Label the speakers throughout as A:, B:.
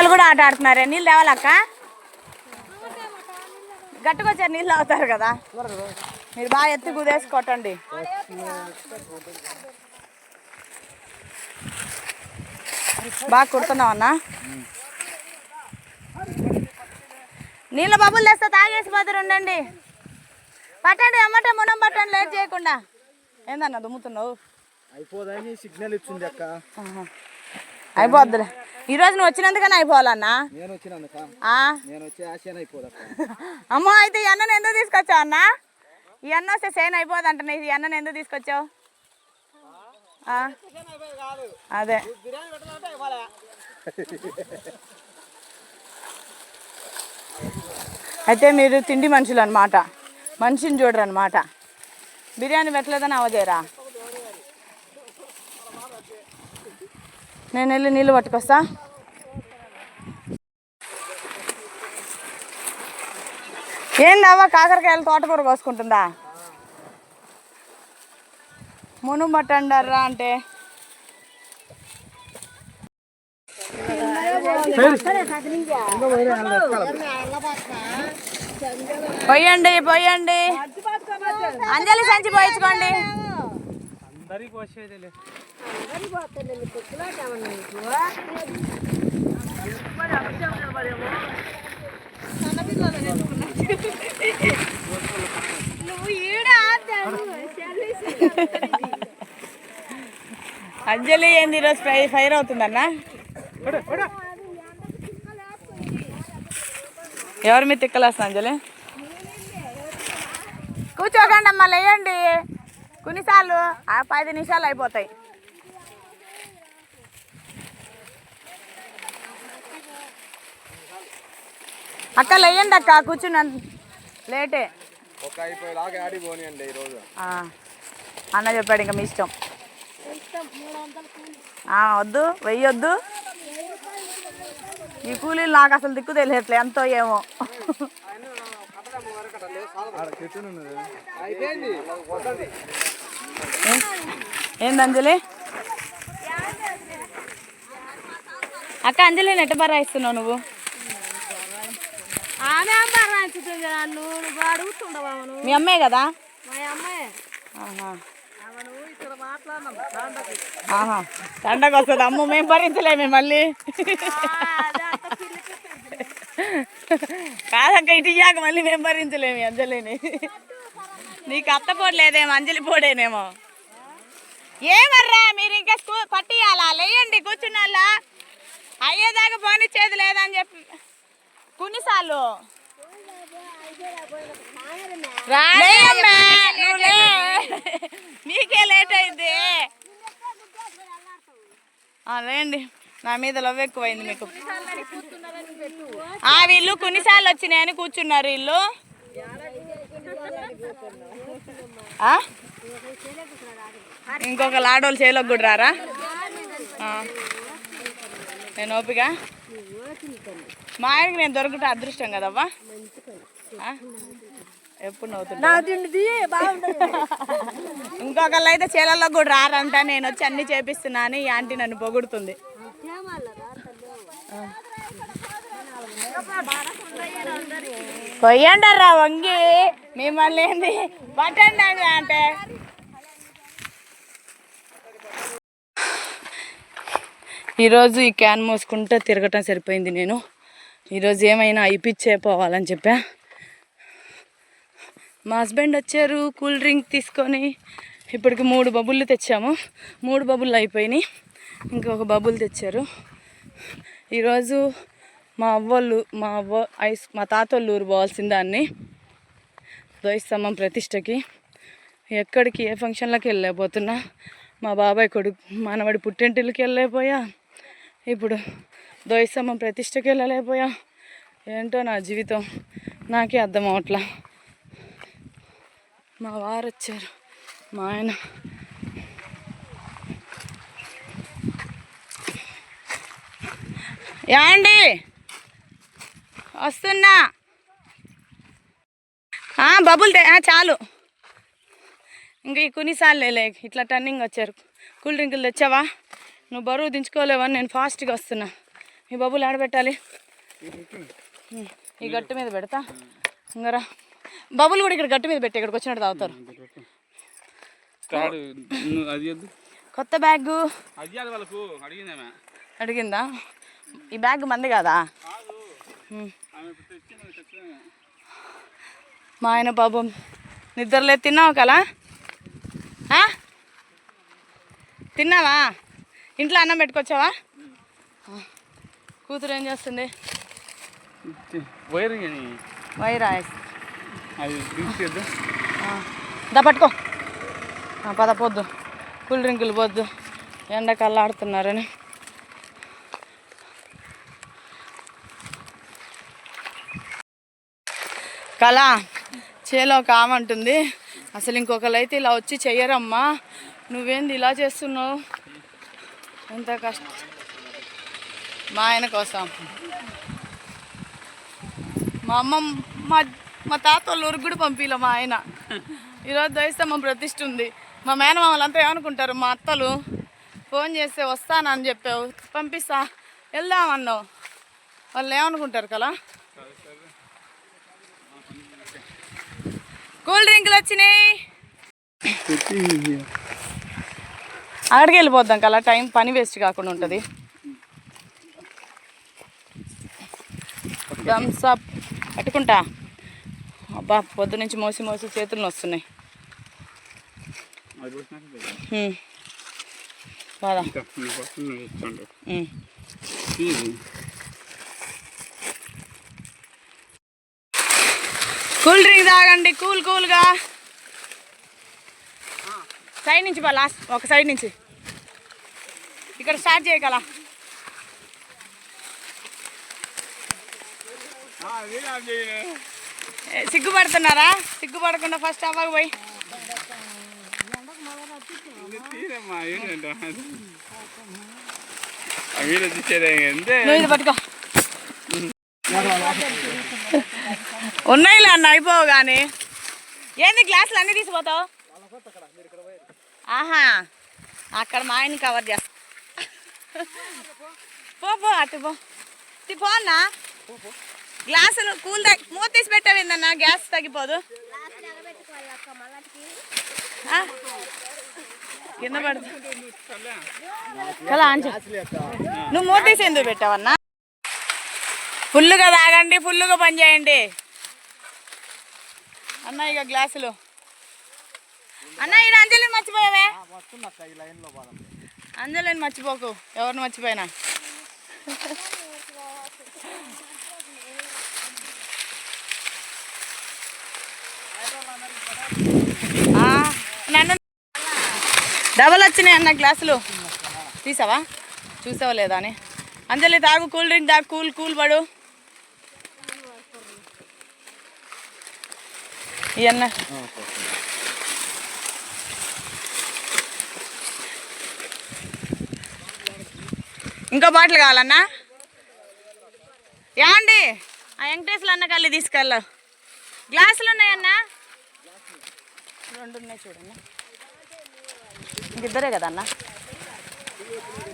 A: పిల్లలు కూడా ఆట ఆడుతున్నారే. నీళ్ళు తేవాలక్క, గట్టుకొచ్చారు నీళ్ళు తాగుతారు కదా. మీరు బాగా ఎత్తి కుదేసి కొట్టండి. బాగా కుడుతున్నావు అన్న. నీళ్ళ బబ్బులు తెస్తే తాగేసి పోతారు. ఉండండి, పట్టండి అమ్మటే మునం పట్టండి, లేట్ చేయకుండా. ఏందన్నా దుమ్ముతున్నావు?
B: అయిపోదని సిగ్నల్ ఇచ్చింది అక్క.
A: అయిపోద్దులే. ఈరోజు నువ్వు వచ్చినందుకనే అయిపోవాలన్నా. అమ్మో, అయితే ఈ అన్నను ఎందుకు తీసుకొచ్చావు అన్న? ఈ అన్న వస్తే సేన్ అయిపోదంట. ఈ అన్నను ఎందుకు తీసుకొచ్చావు? అదే అయితే మీరు తిండి మనుషులు అన్నమాట, మనిషిని చూడరు అన్నమాట. బిర్యానీ పెట్టలేదని అవదేరా. నేను వెళ్ళి నీళ్ళు పట్టుకొస్తా. ఏందవ్వ కాకరకాయలు తోటకూర కోసుకుంటుందా? మును పట్టండర్రా అంటే పోయండి పోయండి. అంజలి సంచి పోయించుకోండి. అంజలి ఏంది ఈరోజు ఫైర్ అవుతుందన్నా? ఎవరి మీద తిక్కలేస్తా అంజలి? కూర్చోకండి అమ్మా, లేయండి. కొన్నిసార్లు 10 నిమిషాలు అయిపోతాయి. అక్క లేయండి అక్క, కూర్చున్నా, లేటే. అన్న చెప్పాడు, ఇంకా మీ ఇష్టం. వద్దు, వెయ్యొద్దు. ఈ కూలీలు నాకు అసలు దిక్కు తెలియట్లే, ఎంతో ఏమో. ఏంది అంజలి? అక్క అంజలి నెట్ట బరాయిస్తున్నావు నువ్వు? మీ అమ్మే కదా? తండకు వస్తుంది. అమ్మ మేము భరించలేమే మళ్ళీ. కాదక్క, ఇటు ఇయ్యాక మళ్ళీ మేము భరించలేము అంజలిని. నీకు అత్త పోడలేదేమో, అంజలి పోడేనేమో. ఏమర్రా మీరు ఇంకా పట్టియాలా? లేయండి, కూర్చున్నాళ్ళ. అయ్యేదాకా పోనిచ్చేది లేదని చెప్పి కొన్నిసార్లు మీకే లేట్ అయింది. లేండి, నా మీద లవ్ ఎక్కువైంది మీకు. వీళ్ళు కొన్నిసార్లు వచ్చినాయని కూర్చున్నారు వీళ్ళు. ఇంకొక లాడోళ్ళు చేలోకి కూడా రారా? నేను ఓపిక. మా ఆయనకి నేను దొరికితే అదృష్టం కదవ్వా. ఎప్పుడు నవ్వుతున్నా. ఇంకొకళ్ళు అయితే చేలల్లో కూడా రారంట. నేను వచ్చి అన్ని చేపిస్తున్నా అని ఈ ఆంటీ నన్ను పొగుడుతుంది. కొయ్యండర్రా వంగి, మిమ్మల్ని ఏంది పట్టండి అంటే. ఈరోజు ఈ క్యాన్ మోసుకుంటూ తిరగటం సరిపోయింది. నేను ఈరోజు ఏమైనా అయిపిచ్చే పోవాలని చెప్పా. మా హస్బెండ్ వచ్చారు కూల్ డ్రింక్ తీసుకొని. ఇప్పటికి 3 బబుళ్ళు తెచ్చాము. 3 బబుళ్ళు అయిపోయినాయి, ఇంకొక బబుల్ తెచ్చారు. ఈరోజు మా తాతోళ్ళు ఊరు పోవాల్సిన దాన్ని ధ్వజస్తంభం ప్రతిష్టకి. ఎక్కడికి ఏ ఫంక్షన్లకి వెళ్ళలేకపోతున్నా. మా బాబాయ్ కొడుకు మనవడి పుట్టింటికి వెళ్ళలేకపోయా, ఇప్పుడు ధ్వజస్తంభం ప్రతిష్టకి వెళ్ళలేకపోయా. ఏంటో నా జీవితం నాకే అర్థం అవట్లా. మా వారు వచ్చారు, మా ఆయన. యాండి వస్తున్నా. బబుల్ చాలు. ఇంక ఈ కొన్నిసార్లు లే ఇట్లా టర్నింగ్ వచ్చారు. కూల్ డ్రింకులు తెచ్చావా? నువ్వు బరువు దించుకోలేవని నేను ఫాస్ట్గా వస్తున్నా. ఈ బబులు ఆడబెట్టాలి. ఈ గట్టు మీద పెడతా ఇంకరా. బబులు కూడా ఇక్కడ గట్టు మీద పెట్టి ఇక్కడికి వచ్చినట్టు తాగుతారు. కొత్త బ్యాగ్ అడిగిందా? ఈ బ్యాగ్ మంది కాదా? మా ఆయన పాపం నిద్రలేదు. తిన్నావు కలా? తిన్నావా? ఇంట్లో అన్నం పెట్టుకొచ్చావా? కూతురు ఏం చేస్తుంది? వైరా దా పట్టుకో. పద పొద్దు కూల్ డ్రింకులు పొద్దు ఎండకల్లా ఆడుతున్నారని. కళ చేలో కామంటుంది. అసలు ఇంకొకరు అయితే ఇలా వచ్చి చెయ్యరమ్మా, నువ్వేంది ఇలా చేస్తున్నావు? ఎంత కష్టం మా ఆయన కోసం. మా అమ్మ మా తాత వాళ్ళు ఊరికి కూడా పంపిలే మా ఆయన. ఈరోజు ధ్వజస్తంభం ప్రతిష్ఠ ఉంది. మా మేనమామలంతా ఏమనుకుంటారు? మా అత్తలు ఫోన్ చేస్తే వస్తానని చెప్పావు, పంపిస్తా వెళ్దామన్నావు, వాళ్ళు ఏమనుకుంటారు కదా? కూల్ డ్రింకులు వచ్చినాయి. అక్కడికి వెళ్ళిపోద్దాం కదా, టైం పని వేస్ట్ కాకుండా ఉంటుంది. థమ్స్ అప్ పట్టుకుంటా. అబ్బా పొద్దు నుంచి మోసి మోసి చేతులు వస్తున్నాయి. బాదా కూల్ డ్రింక్ తాగండి కూల్గా. సైడ్ నుంచి బా, లాస్ట్ ఒక సైడ్ నుంచి ఇక్కడ స్టార్ట్ చేయగల. సిగ్గుపడుతున్నారా? సిగ్గుపడకుండా ఫస్ట్ అవ్వకు పోయి. నువ్వు ఇది పట్టుకో. ఉన్నాయిలే అన్న, అయిపోవు కానీ. ఏంది గ్లాసులు అన్నీ తీసిపోతావు? ఆహా, అక్కడ మా ఆయన్ని కవర్ చేస్తా. పో అటు పో అన్న. గ్లాసులు కూల్ మూత తీసి పెట్టావేందన్న, గ్యాస్ తగ్గిపోదు. కింద పడుతుంది కదా అంచు. నువ్వు మూత తీసి ఎందుకు పెట్టావన్నా? ఫుల్గా తాగండి, ఫుల్గా పని చేయండి అన్న. ఇక గ్లాసులు అన్న. ఇది అంజలిని మర్చిపోయావే? అంజలిని మర్చిపోకు, ఎవరిని మర్చిపోయినా. నన్ను డబల్ వచ్చినాయి అన్న గ్లాసులు. తీసావా? చూసావా లేదా అని. అంజలి తాగు, కూల్ డ్రింక్ తాగు, కూల్ పడు. ఇవన్న ఇంకో బాటిల్ కావాలన్నా? యాండి ఆ వెంకటేశ్వర అన్న కల్లి తీసుకెళ్ళ. గ్లాసులు ఉన్నాయన్నా? 2 ఉన్నాయి చూడన్నా. ఇంకిద్దరే కదా అన్న,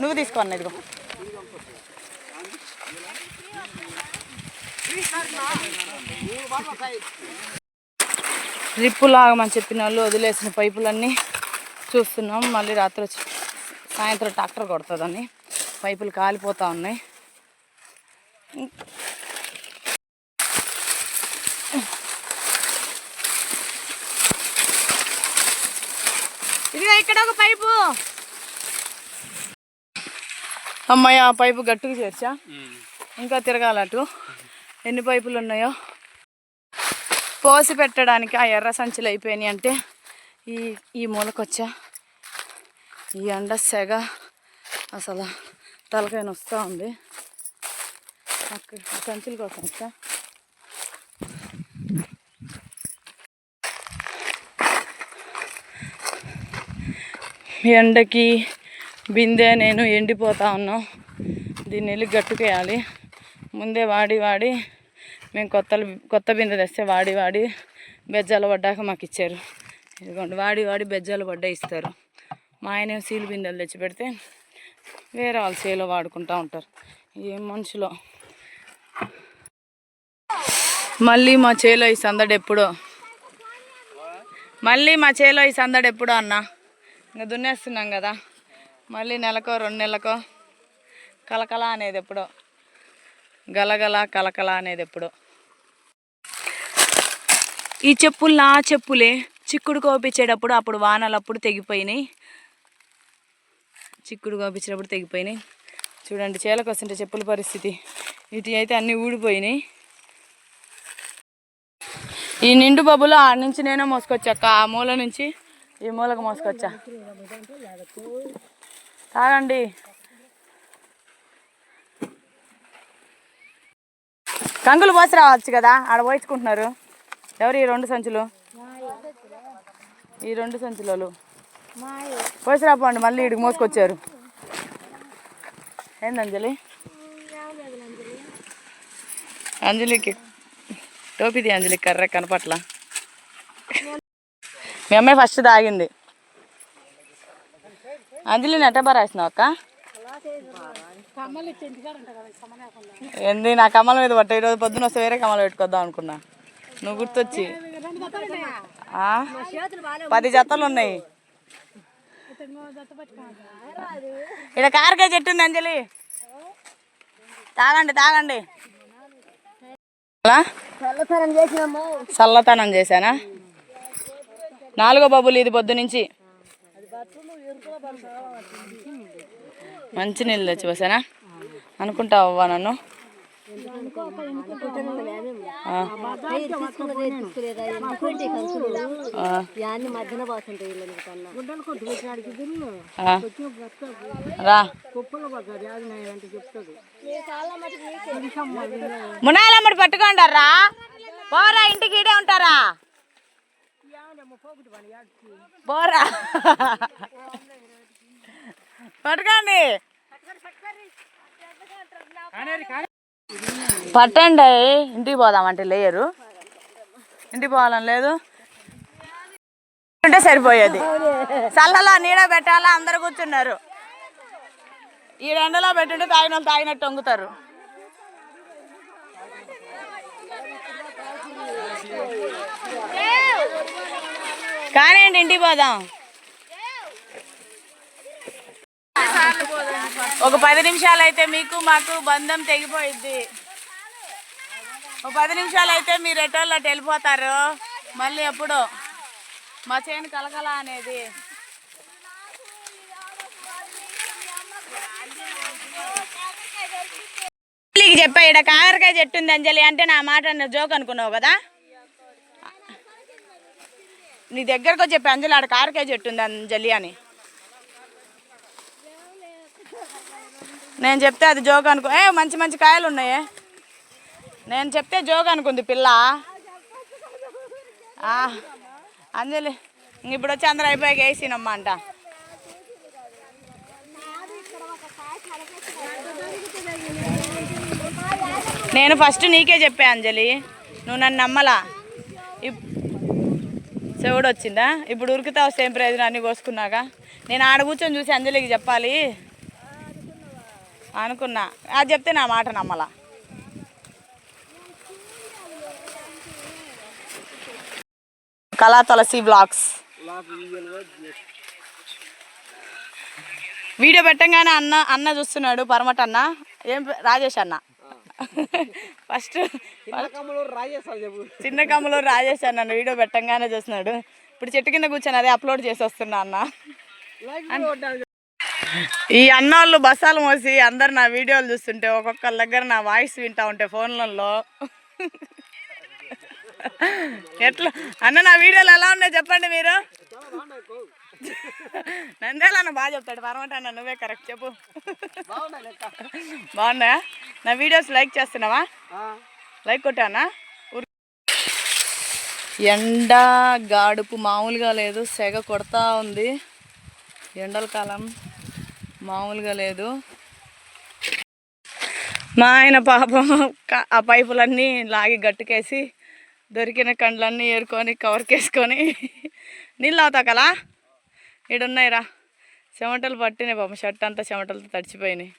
A: నువ్వు తీసుకో అన్న. ఇదిగో రిప్పు లాగమని చెప్పిన వాళ్ళు వదిలేసిన పైపులన్నీ చూస్తున్నాం. మళ్ళీ రాత్రి వచ్చి సాయంత్రం ట్రాక్టర్ కొడుతుందని పైపులు కాలిపోతూ ఉన్నాయి. ఇదిగో ఇక్కడ ఒక పైపు. అమ్మాయి ఆ పైపు గట్టుకు చేర్చా, ఇంకా తిరగాలటు. ఎన్ని పైపులు ఉన్నాయో పోసి పెట్టడానికి ఆ ఎర్ర సంచులు అయిపోయినాయి. అంటే ఈ మూలకొచ్చా. ఈ ఎండ సెగ అసలు తలకాయ వస్తూ ఉంది. అక్కడ సంచుల కోసం వచ్చా. ఎండకి బిందె నేను ఎండిపోతా ఉన్నాం. దీన్ని వెళ్ళి గట్టుకేయాలి. ముందే వాడి మేము కొత్త బిందె తెస్తే వాడి బెజ్జాలు పడ్డాక మాకు ఇచ్చారు. ఇదిగోండి వాడి బెజ్జాలు పడ్డా ఇస్తారు. మా ఆయన సీలు బిందెలు తెచ్చి పెడితే వేరే వాళ్ళు సేలో వాడుకుంటూ ఉంటారు. ఏం మనుషులో. మళ్ళీ మా చేలో ఈ సందడి ఎప్పుడో అన్న. ఇంకా దున్నేస్తున్నాం కదా, మళ్ళీ నెలకో 2 నెలలకో కలకల అనేది ఎప్పుడో, గలగల కలకల అనేది ఎప్పుడో. ఈ చెప్పులు నా చెప్పులే. చిక్కుడు కోపించేటప్పుడు అప్పుడు వానలప్పుడు తెగిపోయినాయి. చూడండి చేలకు వస్తుంటే చెప్పుల పరిస్థితి. ఇటు అయితే అన్నీ ఊడిపోయినాయి. ఈ నిండు బబ్బులు ఆడ నుంచి నేనే మోసుకొచ్చాక, ఆ మూల నుంచి ఈ మూలకు మోసుకొచ్చా. తాగండి. కంకులు పోసి రావచ్చు కదా, ఆడ పోయించుకుంటున్నారు. ఎవరు ఈ 2 సంచులు? ఈ 2 సంచులలో పోసి రాపోండి. మళ్ళీ ఇడికి మోసుకొచ్చారు. ఏంది అంజలికి టోపీది. అంజలికి కర్ర కనపట్ల. మీ అమ్మాయి ఫస్ట్ తాగింది. అంజలి నెట్టబా రాసినావు అక్క? ఏంది నా కమ్మల మీద పట్ట. ఈరోజు పొద్దున వస్తే వేరే కమ్మలు పెట్టుకొద్దాం అనుకున్నా, నువ్వు గుర్తొచ్చి. 10 జతలు ఉన్నాయి. ఇక్కడ కారకాయ చెట్టు ఉంది అంజలి, తాగండి. చల్లతనం చేశానా? 4వ బబ్బులు ఇది పొద్దు నుంచి. మంచి నీళ్ళు తెచ్చి పోసానా అనుకుంటావా నన్ను? రా మునాలమ్మడి పట్టుకోండారా, పోరా ఇంటికి ఈడే ఉంటారా, పోరా పట్టుకోండి. పట్టండి. ఇంటికి పోదామంటే లేయరు. ఇంటికి పోవాలని లేదు. ఉంటే సరిపోయేది. చల్లలో నీడ పెట్టాలా, అందరు కూర్చున్నారు. ఈ ఎండలో పెట్టుంటే తాగిన వాళ్ళు తాగినట్టు వంగుతారు. కానివ్వండి, ఇంటికి పోదాం. ఒక 10 నిమిషాలు అయితే మీకు మాకు బంధం తెగిపోయిద్ది. ఒక 10 నిమిషాలు అయితే మీరు ఎటోళ్ళు అటు వెళ్ళిపోతారు. మళ్ళీ ఎప్పుడు మా చేను కలకల అనేది. చెప్పా ఇక్కడ కాకరకాయ చెట్టు ఉంది అంజలి అంటే నా మాట జోక్ అనుకున్నావు కదా. నీ దగ్గరకు వచ్చి చెప్పి అంజలి ఆడ కాకరకాయ చెట్టు ఉంది అంజలి అని నేను చెప్తే అది జోక్ అనుకో. మంచి మంచి కాయలు ఉన్నాయే. నేను చెప్తే జోక్ అనుకుంది పిల్ల. అంజలి ఇప్పుడు వచ్చి అందరూ అయిపోయాక వేసినమ్మా అంట. నేను ఫస్ట్ నీకే చెప్పా అంజలి, నువ్వు నన్ను నమ్మలా. చెవుడు వచ్చిందా? ఇప్పుడు ఉరికితా వస్తే ఏం ప్రయోజనం అన్నీ కోసుకున్నాక. నేను ఆడ కూర్చొని చూసి అంజలికి చెప్పాలి అనుకున్నా. అది చెప్తే నా మాట నమ్మలా. కళా తులసి బ్లాగ్స్ వీడియో పెట్టంగానే అన్న చూస్తున్నాడు. పరమట అన్న, ఏం రాజేష్ అన్న. ఫస్ట్ చిన్న కమ్మలూరు రాజేష్ అన్న వీడియో పెట్టంగానే చూస్తున్నాడు. ఇప్పుడు చెట్టు కింద కూర్చొని అదే అప్లోడ్ చేసి వస్తున్నా అన్న. ఈ అన్నోళ్ళు బస్సాలు మోసి అందరు నా వీడియోలు చూస్తుంటే ఒక్కొక్కరి దగ్గర నా వాయిస్ వింటా ఉంటే ఫోన్లలో ఎట్లా అన్న నా వీడియోలు ఎలా ఉన్నాయి చెప్పండి మీరు. నంద్యాలన్న బాగా చెప్తాడు. పరమట అన్న నువ్వే కరెక్ట్ చెప్పు. బాగున్నాయా నా వీడియోస్? లైక్ చేస్తున్నావా? లైక్ కొట్టానా? ఎండ గాడుపు మామూలుగా లేదు, సెగ కొడతా ఉంది. ఎండల కాలం మామూలుగా లేదు. మా ఆయన పాపం ఆ పైపులన్నీ లాగి గట్టుకేసి దొరికిన కండ్లన్నీ ఏరుకొని కవర్కేసుకొని నీళ్ళు అవుతా కదా. ఈడున్నాయిరా చెమటలు పట్టినాయి పాపం, షర్ట్ అంతా చెమటలతో తడిచిపోయినాయి.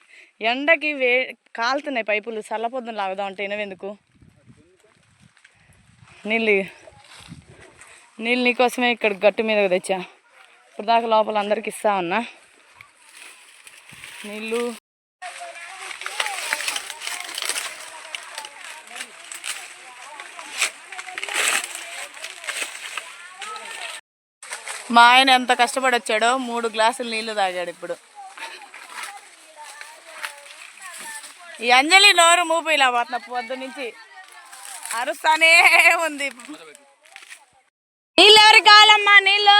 A: ఎండకి కాలుతున్నాయి పైపులు. చల్లపొద్దున లాగుదాం అంటే వినవెందుకు. నీళ్ళు నీకోసమే ఇక్కడ గట్టు మీద తెచ్చా. ఇప్పుడు దాకా లోపల అందరికి ఇస్తా ఉన్నా నీళ్ళు. మా ఆయన ఎంత కష్టపడి వచ్చాడో 3 గ్లాసులు నీళ్లు తాగాడు ఇప్పుడు. ఈ అంజలి నోరు మూపు ఇలా పోతున్నా పొద్దు నుంచి అరుస్తానే ఉంది. నీళ్ళు ఎవరికి కావాలమ్మా? నీళ్ళు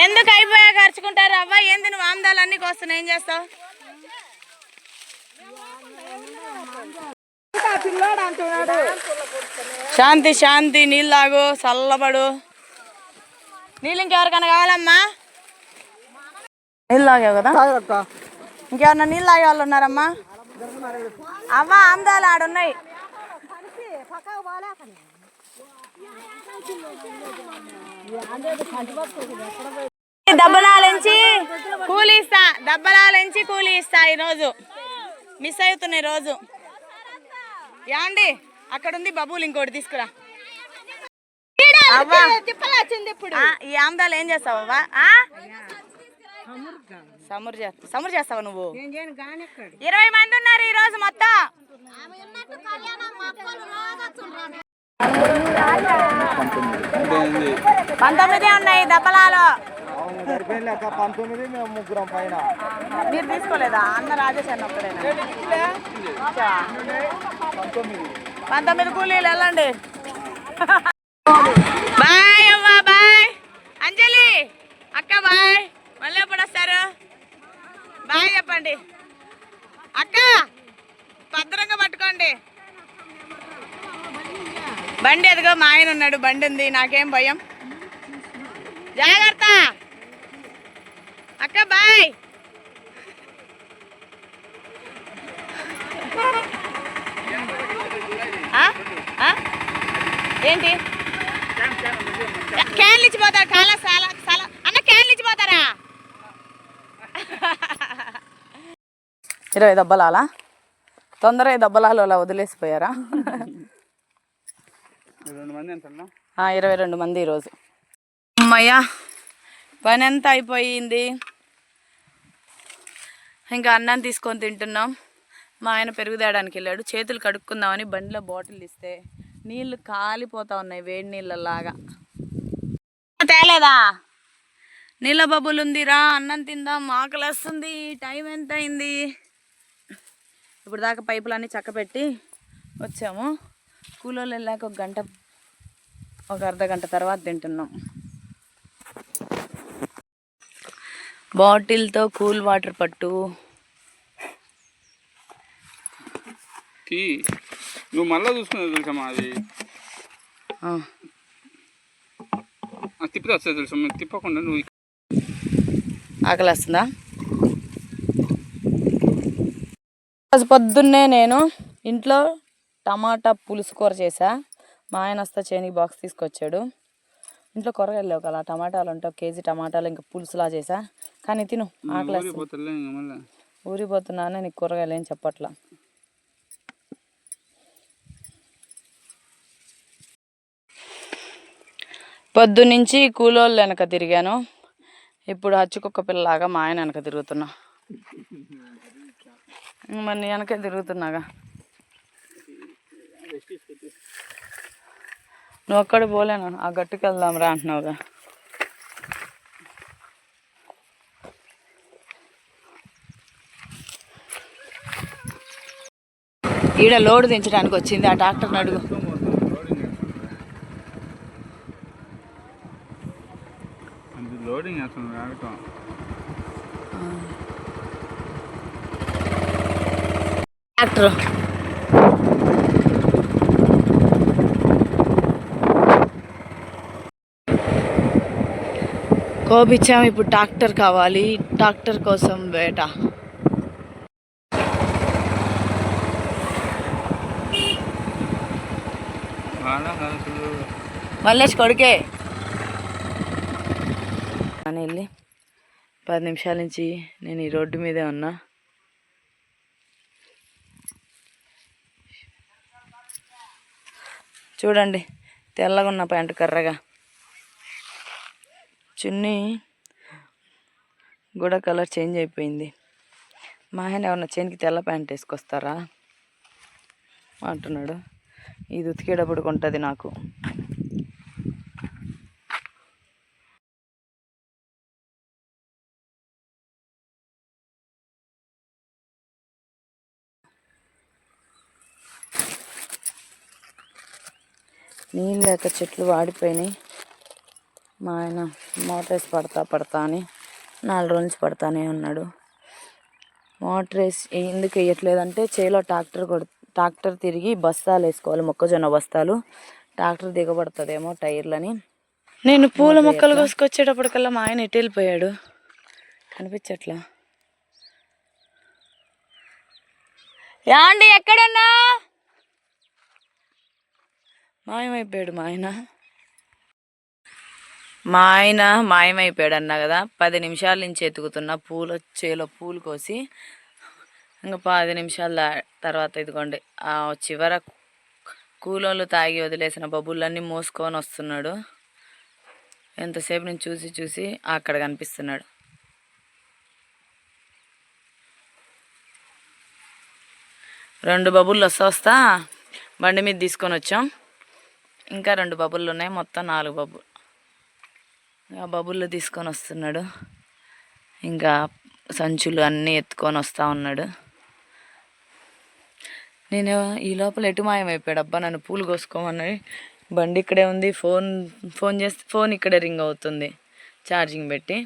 A: ఎందుకు అయిపోయా ఖర్చుకుంటారు? అవ్వ ఏంది నువ్వు ఆమ్దాలు అన్నీ కోస్తున్నావు, ఏం చేస్తావు? శాంతి శాంతి, నీళ్ళు తాగు, చల్లబడు. నీళ్ళు ఇంకెవరికైనా కావాలమ్మా? నీళ్ళు తాగావు కదా, ఇంకెవరన్నా నీళ్ళు తాగే వాళ్ళు ఉన్నారమ్మా? అవ్వ ఆమ్దాలు ఆడున్నాయి. దబ్బలాలించి కూలి ఇస్తా, దబ్బలాలించి కూలి ఇస్తా. ఈరోజు మిస్ అవుతున్నాయి రోజు. యాండి అక్కడ ఉంది బబుల్, ఇంకోటి తీసుకురా. ఈ ఆమ్దాలు ఏం చేస్తావు అవ్వా? సమురు చేస్తావా నువ్వు? 20 మంది ఉన్నారు ఈ రోజు మొత్తం. 19 ఉన్నాయి దప్పలాలు. మీరు తీసుకోలేదా? అన్న రాజేష్ అన్న ఒక్కడేనా? 19 కూలీలు వెళ్ళండి. బాయ్ అవ్వ, బాయ్ అంజలి అక్క, బాయ్. మళ్ళీ ఎప్పుడు వస్తారు? బాయ్ చెప్పండి అక్క. భద్రంగా పట్టుకోండి. బండి ఎదుగో, మా ఆయన ఉన్నాడు, బండి ఉంది, నాకేం భయం. జాగ్రత్త అక్క, బాయ్. ఏంటి క్యాన్లు ఇచ్చిపోతారు? కాలా చాలా చాలా అన్న, క్యాన్లు ఇచ్చిపోతారా? 20 దబ్బలాలా? తొందరగా దబ్బలాలు అలా వదిలేసిపోయారా? 22 మంది ఈరోజు. అమ్మయ్యా, పని అంతా అయిపోయింది. ఇంకా అన్నం తీసుకొని తింటున్నాం. మా ఆయన పెరుగు తేయడానికి వెళ్ళాడు. చేతులు కడుక్కుందామని బండిలో బాటిల్ ఇస్తే నీళ్ళు కాలిపోతా ఉన్నాయి, వేడి నీళ్ళలాగా. తేలేదా? నీళ్ళ బబ్బులు ఉందిరా, అన్నం తిందాం, ఆకలి వస్తుంది. టైం ఎంత అయింది? ఇప్పుడు దాకా పైపులన్నీ చక్కపెట్టి వచ్చాము. కూలోళ్ళు వెళ్ళాక ఒక అర్ధ గంట తర్వాత తింటున్నాం. బాటిల్తో కూల్ వాటర్ పట్టు.
C: నువ్వు మళ్ళా చూసుకున్నావు తెలుసమ్మా, అది తిప్పితే వస్తుంది తెలుసమ్మా, తిప్పకుండా నువ్వు.
A: ఆకలి వస్తుందా? పొద్దున్నే నేను ఇంట్లో టమాటా పులుసు కూర చేసా. మా ఆయన వస్తా చేనికి బాక్స్ తీసుకొచ్చాడు. ఇంట్లో కూరగాయలు లేవు కదా, టమాటాలు ఉంటాయి, 1 కేజీ టమాటాలు ఇంకా పులుసులా చేసా. కానీ తిను, ఆకలి వస్తుంది. ఊరిపోతున్నానే, నీకు కూరగాయలు ఏం చెప్పట్లా. పొద్దున్నుంచి కూలోళ్ళు వెనక తిరిగాను. ఇప్పుడు హచ్చుకుక్క పిల్లలాగా మా ఆయన వెనక తిరుగుతున్నా. మరి నీ వెనకే తిరుగుతున్నాగా. నువ్వు ఒక్కడు పోలేను, ఆ గట్టుకు వెళ్దాం రా అంటున్నావుగా. ఈడ లోడు దించడానికి వచ్చింది, ఆ ట్రాక్టర్ని అడుగు.
C: లోడింగ్
A: ట్రాక్టర్ కోపించాము. ఇప్పుడు ట్రాక్టర్ కావాలి, ట్రాక్టర్ కోసం వేట. మల్లేష్ కొడుకే అని వెళ్ళి 10 నిమిషాల నుంచి నేను ఈ రోడ్డు మీదే ఉన్నా. చూడండి, తెల్లగా ఉన్న ప్యాంటు కర్రగా, చున్నీ కూడా కలర్ చేంజ్ అయిపోయింది. మా ఆయన ఎవరన్నా చేనికి తెల్ల ప్యాంట్ వేసుకొస్తారా అంటున్నాడు. ఇది ఉతికేటప్పుడు కొంటుంది నాకు. నీళ్ళు లేక చెట్లు వాడిపోయినాయి. మా ఆయన మోటార్ వేసి పడతా అని 4 రోజుల నుంచి పడతానే ఉన్నాడు. మోటార్ వేసి ఎందుకు వేయట్లేదంటే చేలో ట్రాక్టర్ తిరిగి బస్తాలు వేసుకోవాలి, మొక్కజొన్న బస్తాలు. ట్రాక్టర్ దిగబడుతుందేమో టైర్లని. నేను పూల మొక్కలు కోసుకొచ్చేటప్పటికల్లా మా ఆయన ఎటు వెళ్ళిపోయాడు కనిపించట్లా. యాండి ఎక్కడన్నా మాయమైపోయాడు మా ఆయన మాయమైపోయాడు అన్నా కదా. 10 నిమిషాల నుంచి ఎతుకుతున్న చేలో పూలు కోసి ఇంకా 10 నిమిషాల తర్వాత ఇదిగోండి ఆ చివర కూలోళ్ళు తాగి వదిలేసిన బబుళ్ళన్నీ మోసుకొని వస్తున్నాడు. ఎంతసేపు నుంచి చూసి అక్కడ కనిపిస్తున్నాడు. రెండు బబుళ్ళు వస్తా బండి మీద తీసుకొని వచ్చాం. ఇంకా 2 బబుళ్ళు ఉన్నాయి, మొత్తం 4 బబుల్. ఆ బబుల్లో తీసుకొని వస్తున్నాడు. ఇంకా సంచులు అన్నీ ఎత్తుకొని వస్తూ ఉన్నాడు. నేను ఈ లోపల ఎటు మాయమైపోయాడు అబ్బా. నన్ను పూలు కోసుకోమని బండి ఇక్కడే ఉంది. ఫోన్ చేస్తే ఫోన్ ఇక్కడే రింగ్ అవుతుంది ఛార్జింగ్ పెట్టి.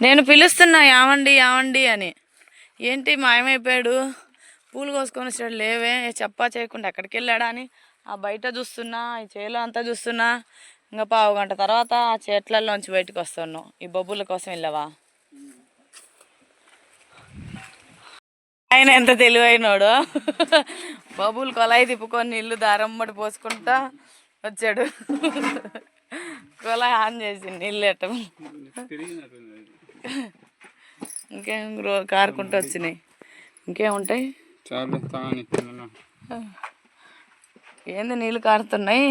A: నేను పిలుస్తున్నా యావండి అని. ఏంటి మాయమైపోయాడు, పూలు కోసుకొని వచ్చాడు, లేవే చెప్పా చేయకుండా ఎక్కడికి వెళ్ళాడా అని ఆ బయట చూస్తున్నా, ఈ చేలో అంతా చూస్తున్నా. ఇంకా 1/2 గంట తర్వాత ఆ చెట్లలోంచి బయటకు వస్తున్నావు. ఈ బొబ్బుల కోసం వెళ్ళావా? ఆయన ఎంత తెలివైనోడు. బబుల్ కొలాయి తిప్పుకొని నీళ్ళు దారమ్మటి పోసుకుంటా వచ్చాడు. కొలాయి ఆన్ చేసి నీళ్ళు ఎట్టం ఇంకేం కారుకుంటూ వచ్చినాయి. ఇంకేముంటాయి? ఏంది నీళ్ళు కారుతున్నాయి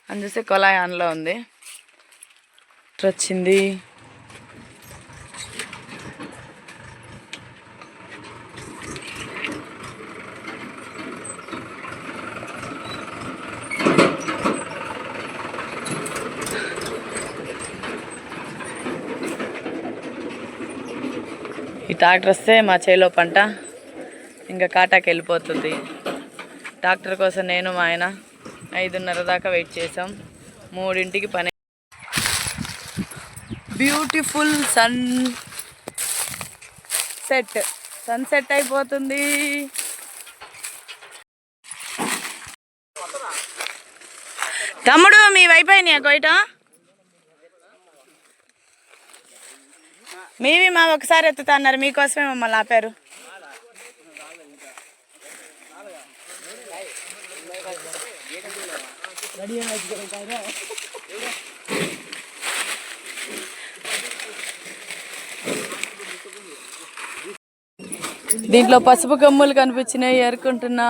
A: అని చూస్తే కొలాయి ఆన్లో ఉంది. వచ్చింది ఈ ట్రాక్టర్ వస్తే మా చేలో పంట ఇంకా కాటాకి వెళ్ళిపోతుంది. ట్రాక్టర్ కోసం నేను మా ఆయన 5:30 దాకా వెయిట్ చేసాం. 3ంటికి పని. బ్యూటిఫుల్ సన్సెట్ అయిపోతుంది. తమ్ముడు మీ వైపోయినాయా కొయ్యటం? మీవి మా ఒకసారి ఎత్తుతా అన్నారు, మీకోసమే మమ్మల్ని ఆపారు. దీంట్లో పసుపు కొమ్ములు కనిపించినాయి, ఏరుకుంటున్నా.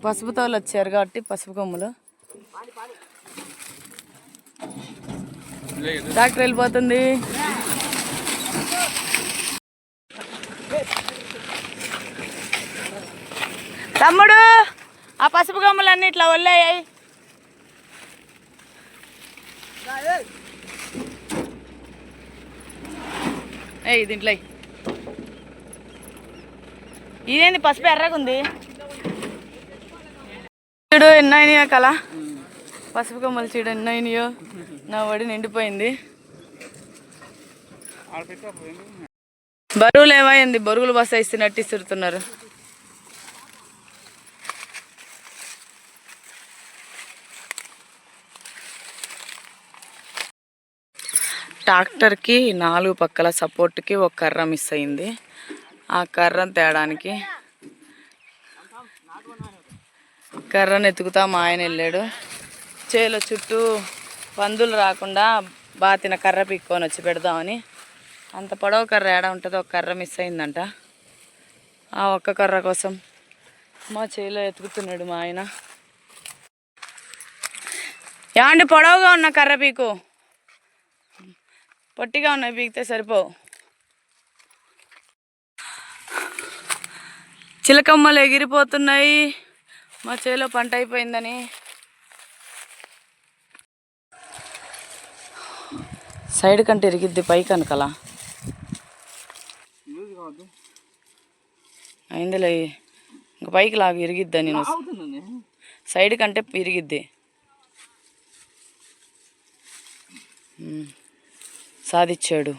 A: పసుపు తోలు వచ్చారు కాబట్టి పసుపు కొమ్ములు. ట్రాక్టర్ వెళ్ళిపోతుంది. తమ్ముడు ఆ పసుపు కొమ్ములన్నీ ఇట్లా వల్లేయాయి. దీంట్లో ఇదేంది పసుపు ఎర్రగుంది చూడు. ఎన్నైనాయో కల పసుపు కొమ్మలు చూడు ఎన్నైనాయో. నా వడి నిండిపోయింది. బరువులు ఏమైంది, బరువులు బస్తా ఇస్తున్నట్టు ఇస్తున్నారు. ట్రాక్టర్కి 4 పక్కల సపోర్ట్కి ఒక కర్ర మిస్ అయింది. ఆ కర్రను తేడానికి కర్రను ఎత్తుకుతా మా ఆయన వెళ్ళాడు. చేలో చుట్టూ పందులు రాకుండా బాతిన కర్ర పీక్కొని వచ్చి పెడదామని. అంత పొడవు కర్ర ఏడ ఉంటుందో ఒక కర్ర మిస్ అయిందంట. ఆ ఒక్క కర్ర కోసం మా చేలో ఎతుకుతున్నాడు మా ఆయన. ఏమండి పొడవుగా ఉన్న కర్ర పీకు, పొట్టిగా ఉన్నాయి పీకితే సరిపోవు. చిలకమ్మలు ఎగిరిపోతున్నాయి మా చేలో పంట అయిపోయిందని. సైడ్ కంటే ఇరిగిద్ది, పైకి అనుకలా అయిందిలే. ఇంక పైకి లాగా ఇరిగిద్దా, నేను సైడ్ కంటే ఇరిగిద్ది. సాధించాడు.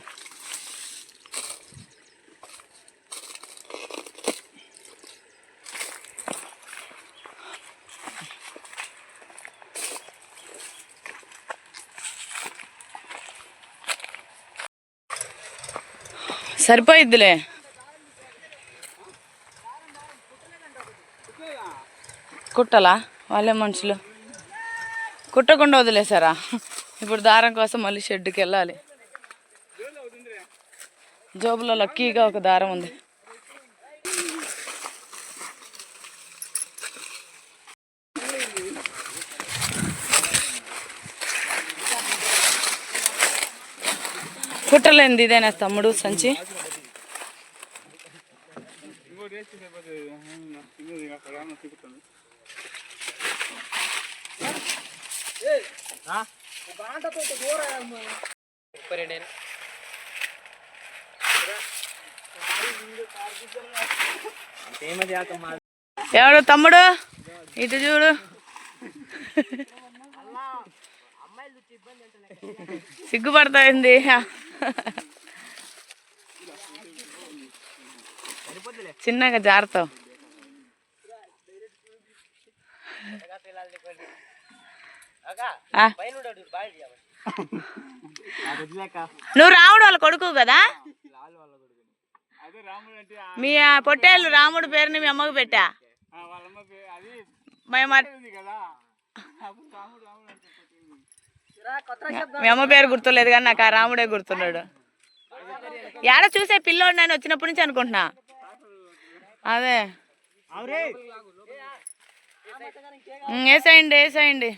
A: సరిపోయిద్దిలే. కుట్టలా వాళ్ళే మనుషులు, కుట్టకుండా వదిలేసారా? ఇప్పుడు దారం కోసం మళ్ళీ షెడ్కి వెళ్ళాలి. జోబులో లక్కీగా ఒక దారం ఉంది. కుట్టలేంది ఇదేనా తమ్ముడు సంచి? ఎవడు తమ్ముడు ఇటు చూడు. సిగ్గుపడతాయింది. చిన్నగా జారుతావు. నువ్వు రాముడు వాళ్ళ కొడుకు కదా? మీ పొట్టేళ్ళు రాముడు పేరుని మీ అమ్మకు పెట్టా. మీ అమ్మ పేరు గుర్తులేదు కానీ నాకు ఆ రాముడే గుర్తున్నాడు. ఏడ చూసే పిల్లోడు నేను వచ్చినప్పటి నుంచి అనుకుంటున్నా. అదే వేసేయండి వేసేయండి.